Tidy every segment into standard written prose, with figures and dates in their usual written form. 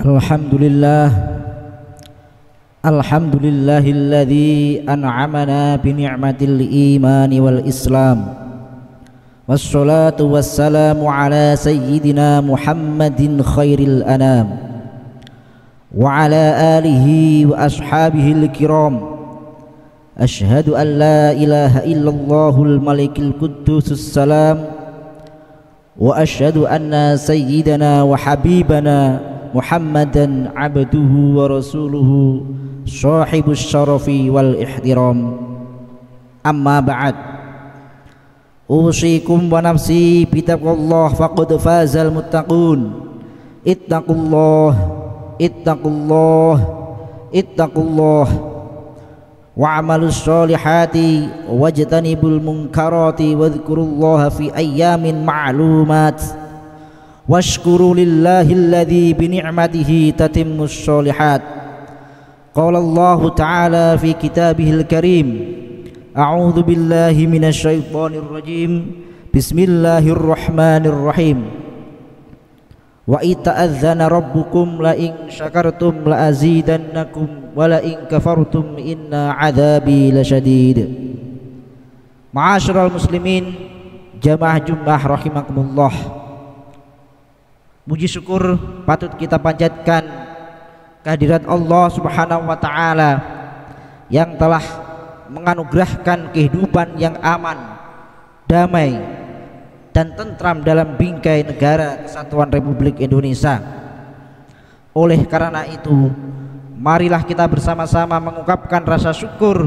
Alhamdulillah, alhamdulillahilladzi an'amana bi ni'matil imani wal islam. Wassalatu wassalamu ala sayyidina Muhammadin khairil anam wa ala alihi wa ashabihil kiram. Ashhadu an la ilaha illallahul malikil quddusus salam wa ashhadu anna sayyidana wa habibana Muhammadan abduhu wa rasuluhu sahibus syarafi wal ihtiram. Amma ba'd, usikum wa nafsi bitaqwallah faqad fazal muttaqun. Ittaqullah, ittaqullah, ittaqullah wa'amalus solihati wajtanibul munkarati wadhkurullaha fi ayyamin ma'lumat. Washkuru lillahilladzi bini'matihi tatimmus sholihat. Qala Allahu ta'ala fi kitabihil karim, a'udzu billahi minasyaitonir rajim. Bismillahirrahmanirrahim. Wa ita'adzana rabbukum la in syakartum la azidannakum wa la in kafartum inna 'adzabi lasyadid. Ma'asyiral muslimin, jamaah Jumat rahimakumullah. Puji syukur patut kita panjatkan kehadirat Allah Subhanahu wa taala yang telah menganugerahkan kehidupan yang aman, damai dan tentram dalam bingkai negara Kesatuan Republik Indonesia. Oleh karena itu, marilah kita bersama-sama mengungkapkan rasa syukur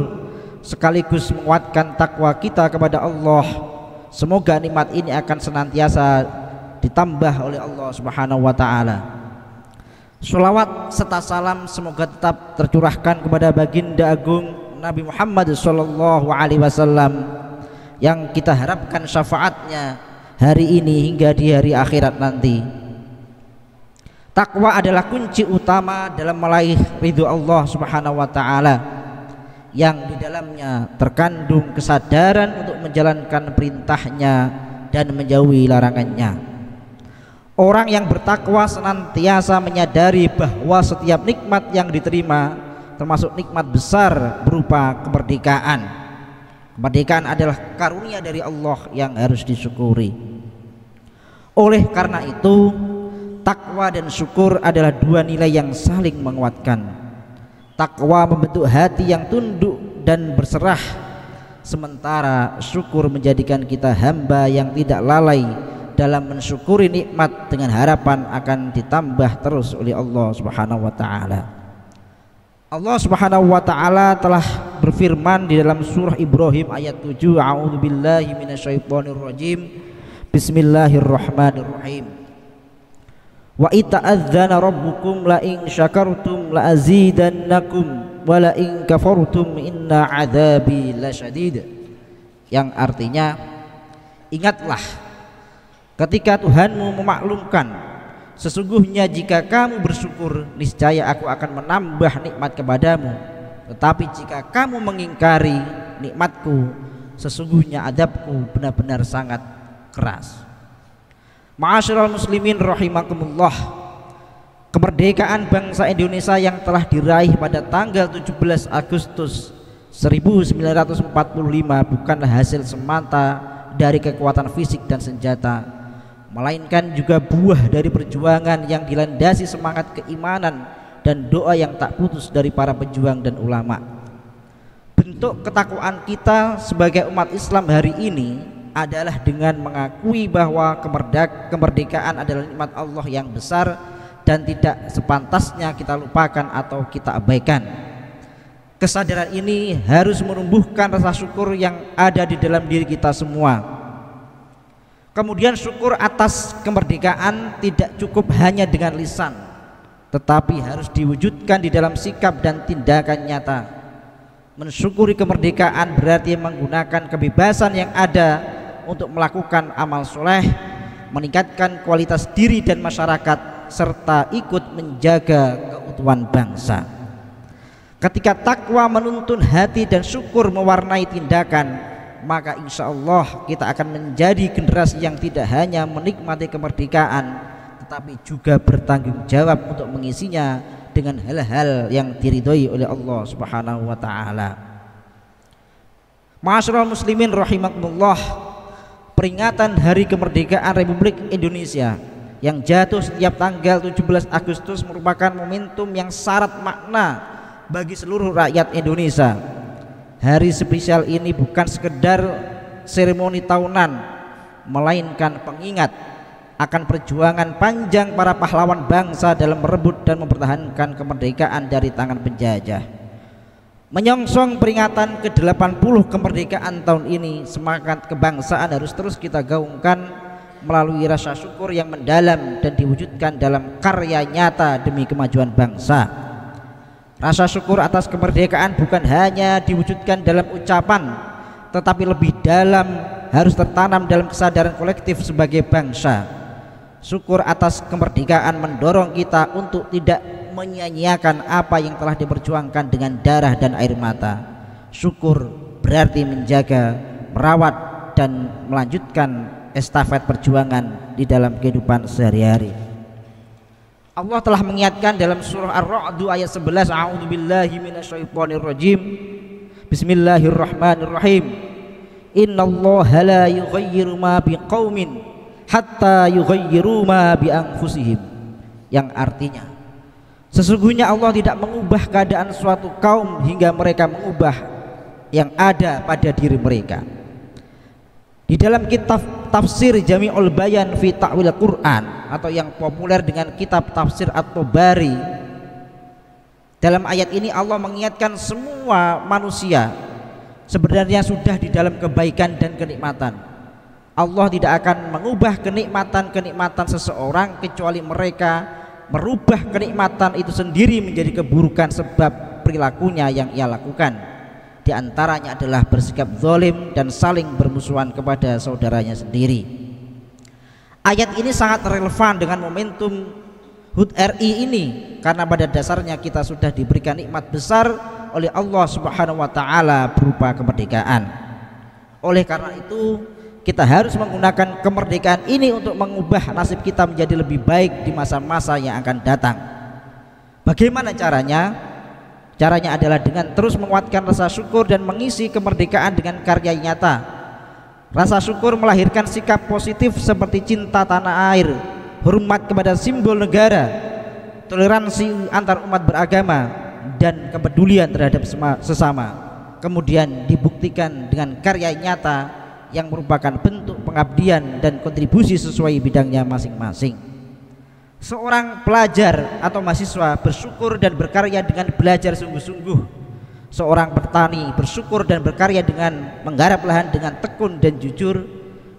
sekaligus menguatkan takwa kita kepada Allah. Semoga nikmat ini akan senantiasa ditambah oleh Allah Subhanahu wa taala. Sholawat serta salam semoga tetap tercurahkan kepada baginda agung Nabi Muhammad sallallahu alaihi wasallam yang kita harapkan syafaatnya hari ini hingga di hari akhirat nanti. Takwa adalah kunci utama dalam meraih ridho Allah Subhanahu wa taala, yang di dalamnya terkandung kesadaran untuk menjalankan perintahnya dan menjauhi larangannya. Orang yang bertakwa senantiasa menyadari bahwa setiap nikmat yang diterima, termasuk nikmat besar berupa kemerdekaan. Kemerdekaan adalah karunia dari Allah yang harus disyukuri. Oleh karena itu, takwa dan syukur adalah dua nilai yang saling menguatkan. Takwa membentuk hati yang tunduk dan berserah, sementara syukur menjadikan kita hamba yang tidak lalai dalam mensyukuri nikmat dengan harapan akan ditambah terus oleh Allah Subhanahu wa taala. Allah Subhanahu wa taala telah berfirman di dalam surah Ibrahim ayat 7, a'udzu billahi minasyaitonir rajim. Bismillahirrahmanirrahim. Wa ita'adzana rabbukum la in syakartum la azidannakum wa la in kafartum inna 'adzabi lasyadid. Yang artinya, ingatlah ketika Tuhanmu memaklumkan, sesungguhnya jika kamu bersyukur, niscaya aku akan menambah nikmat kepadamu. Tetapi jika kamu mengingkari nikmatku, sesungguhnya adabku benar-benar sangat keras. Ma'asyiral muslimin rahimakumullah, kemerdekaan bangsa Indonesia yang telah diraih pada tanggal 17 Agustus 1945 bukanlah hasil semata dari kekuatan fisik dan senjata, melainkan juga buah dari perjuangan yang dilandasi semangat keimanan dan doa yang tak putus dari para pejuang dan ulama. Bentuk ketakwaan kita sebagai umat Islam hari ini adalah dengan mengakui bahwa kemerdekaan adalah nikmat Allah yang besar dan tidak sepantasnya kita lupakan atau kita abaikan. Kesadaran ini harus menumbuhkan rasa syukur yang ada di dalam diri kita semua. Kemudian syukur atas kemerdekaan tidak cukup hanya dengan lisan, tetapi harus diwujudkan di dalam sikap dan tindakan nyata. Mensyukuri kemerdekaan berarti menggunakan kebebasan yang ada untuk melakukan amal soleh, meningkatkan kualitas diri dan masyarakat, serta ikut menjaga keutuhan bangsa. Ketika takwa menuntun hati dan syukur mewarnai tindakan, maka insya Allah kita akan menjadi generasi yang tidak hanya menikmati kemerdekaan, tetapi juga bertanggung jawab untuk mengisinya dengan hal-hal yang diridhoi oleh Allah Subhanahu wa taala. Ma'asyiral muslimin rahimakumullah, peringatan Hari Kemerdekaan Republik Indonesia yang jatuh setiap tanggal 17 Agustus merupakan momentum yang syarat makna bagi seluruh rakyat Indonesia. Hari spesial ini bukan sekedar seremoni tahunan, melainkan pengingat akan perjuangan panjang para pahlawan bangsa dalam merebut dan mempertahankan kemerdekaan dari tangan penjajah. Menyongsong peringatan ke-80 kemerdekaan tahun ini, semangat kebangsaan harus terus kita gaungkan melalui rasa syukur yang mendalam dan diwujudkan dalam karya nyata demi kemajuan bangsa. Rasa syukur atas kemerdekaan bukan hanya diwujudkan dalam ucapan, tetapi lebih dalam harus tertanam dalam kesadaran kolektif sebagai bangsa. Syukur atas kemerdekaan mendorong kita untuk tidak menyia-nyiakan apa yang telah diperjuangkan dengan darah dan air mata. Syukur berarti menjaga, merawat, dan melanjutkan estafet perjuangan di dalam kehidupan sehari-hari. Allah telah mengingatkan dalam surah Ar-Ra'd ayat 11, A'udzubillahi minasyaitonirrajim. Bismillahirrahmanirrahim. Innallaha la yughayyiru ma biqaumin hatta yughayyiru ma bi anfusihim. Yang artinya, sesungguhnya Allah tidak mengubah keadaan suatu kaum hingga mereka mengubah yang ada pada diri mereka. Di dalam kitab tafsir Jami'ul Bayan fi Ta'wil Quran, atau yang populer dengan kitab tafsir At-Tabari, dalam ayat ini Allah mengingatkan semua manusia sebenarnya sudah di dalam kebaikan dan kenikmatan. Allah tidak akan mengubah kenikmatan-kenikmatan seseorang kecuali mereka merubah kenikmatan itu sendiri menjadi keburukan sebab perilakunya yang ia lakukan. Di antaranya adalah bersikap zalim dan saling bermusuhan kepada saudaranya sendiri. Ayat ini sangat relevan dengan momentum HUT RI ini, karena pada dasarnya kita sudah diberikan nikmat besar oleh Allah Subhanahu wa taala berupa kemerdekaan. Oleh karena itu, kita harus menggunakan kemerdekaan ini untuk mengubah nasib kita menjadi lebih baik di masa-masa yang akan datang. Bagaimana caranya? Caranya adalah dengan terus menguatkan rasa syukur dan mengisi kemerdekaan dengan karya nyata. Rasa syukur melahirkan sikap positif seperti cinta tanah air, hormat kepada simbol negara, toleransi antar umat beragama, dan kepedulian terhadap sesama. Kemudian dibuktikan dengan karya nyata yang merupakan bentuk pengabdian dan kontribusi sesuai bidangnya masing-masing. Seorang pelajar atau mahasiswa bersyukur dan berkarya dengan belajar sungguh-sungguh. Seorang petani bersyukur dan berkarya dengan menggarap lahan dengan tekun dan jujur.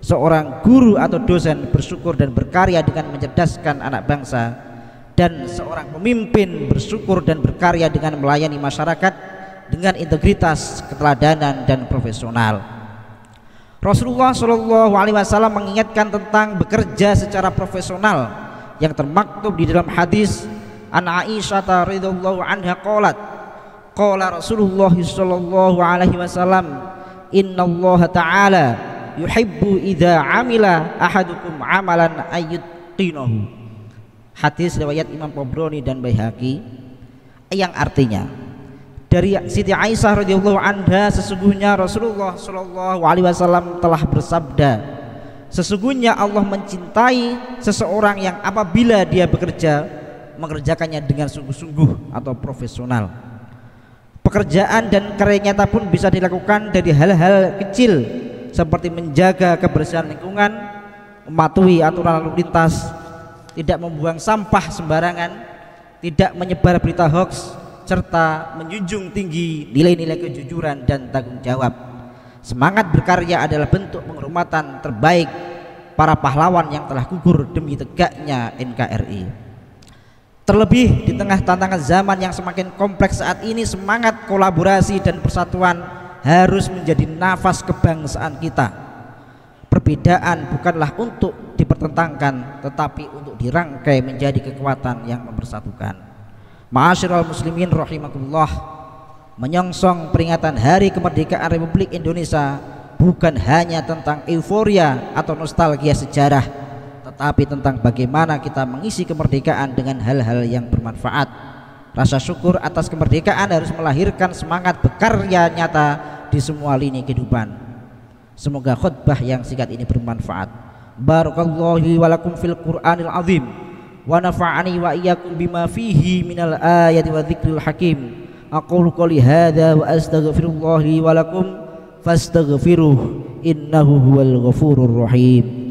Seorang guru atau dosen bersyukur dan berkarya dengan mencerdaskan anak bangsa. Dan seorang pemimpin bersyukur dan berkarya dengan melayani masyarakat dengan integritas, keteladanan, dan profesional. Rasulullah SAW mengingatkan tentang bekerja secara profesional yang termaktub di dalam hadis an Aisyah radhiyallahu anha qalat qala Rasulullah sallallahu alaihi wasallam innallaha ta'ala yuhibbu idza amila ahadukum amalan ayyutqinahu. Hadis riwayat Imam Tabrani dan Baihaqi, yang artinya dari Siti Aisyah radhiyallahu anha, sesungguhnya Rasulullah sallallahu alaihi wasallam telah bersabda, sesungguhnya Allah mencintai seseorang yang apabila dia bekerja mengerjakannya dengan sungguh-sungguh atau profesional. Pekerjaan dan karya nyata pun bisa dilakukan dari hal-hal kecil seperti menjaga kebersihan lingkungan, mematuhi aturan lalu lintas, tidak membuang sampah sembarangan, tidak menyebar berita hoax, serta menjunjung tinggi nilai-nilai kejujuran dan tanggung jawab. Semangat berkarya adalah bentuk penghormatan terbaik para pahlawan yang telah gugur demi tegaknya NKRI. Terlebih di tengah tantangan zaman yang semakin kompleks saat ini, semangat kolaborasi dan persatuan harus menjadi nafas kebangsaan kita. Perbedaan bukanlah untuk dipertentangkan, tetapi untuk dirangkai menjadi kekuatan yang mempersatukan. Ma'asyiral muslimin rahimakumullah, menyongsong peringatan Hari Kemerdekaan Republik Indonesia bukan hanya tentang euforia atau nostalgia sejarah, tetapi tentang bagaimana kita mengisi kemerdekaan dengan hal-hal yang bermanfaat. Rasa syukur atas kemerdekaan harus melahirkan semangat berkarya nyata di semua lini kehidupan. Semoga khutbah yang singkat ini bermanfaat. Barakallahu wa lakum fil Qur'anil azim wa nafa'ani wa iyyakum bima fihi minal ayati wa dzikril hakim. Aqulu qouli hadza wa astaghfirullah li wa lakum fastaghfiruh innahu huwal ghafurur rahim.